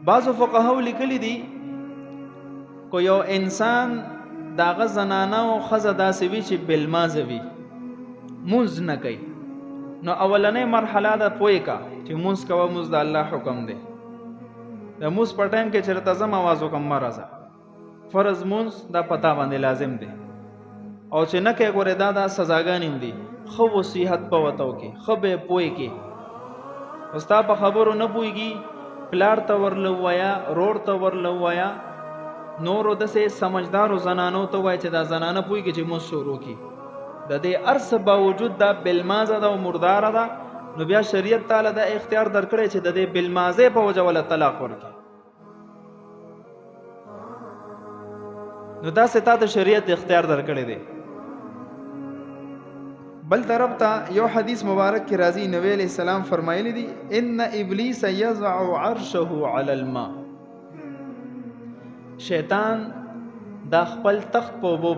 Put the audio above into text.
بعضو فقهاو لیکلی دي کو یو انسان داغه زنانه او خزه داسې وي چې بالمازه وي مونځ نه کوي، نو اولنې مرحله ده پوی کا چې مونځ کوه، مونځ د الله حکم دی. د مونځ په ټایم کې چېرته ځم اواز وکړم مه راځه، فرض مونځ دا پتا باندې لازم دی. او چې نه کوې ګورې دا سزاګانې هم دي. ښه وصیحت به ورته وکړې، ښه به یې پوی کړې. ستا په خبرو نه پوهېږي، پلار ته ورله ووایه، رور ته ورله ووایه، نورو داسې سمجدارو زنانو ته ووایه چې دا زنانه پوهېږي چې مونځ شروع کړي. د دې هر څه باوجود دا بالمازه ده او مرداره ده، نو بیا شریعت تعالی دا اختیار درکړی چې د دې بالمازې په وجه وله طلاق ورکړي. نو داسې تا د شریعت اختیار درکړی دی. بل طرف ته یو حدیث مبارک کې راځي، نبی علیہ السلام فرمایلی دي ان ابلیس یضع عرشه علی الماء، شیطان دا خپل تخت په اوبو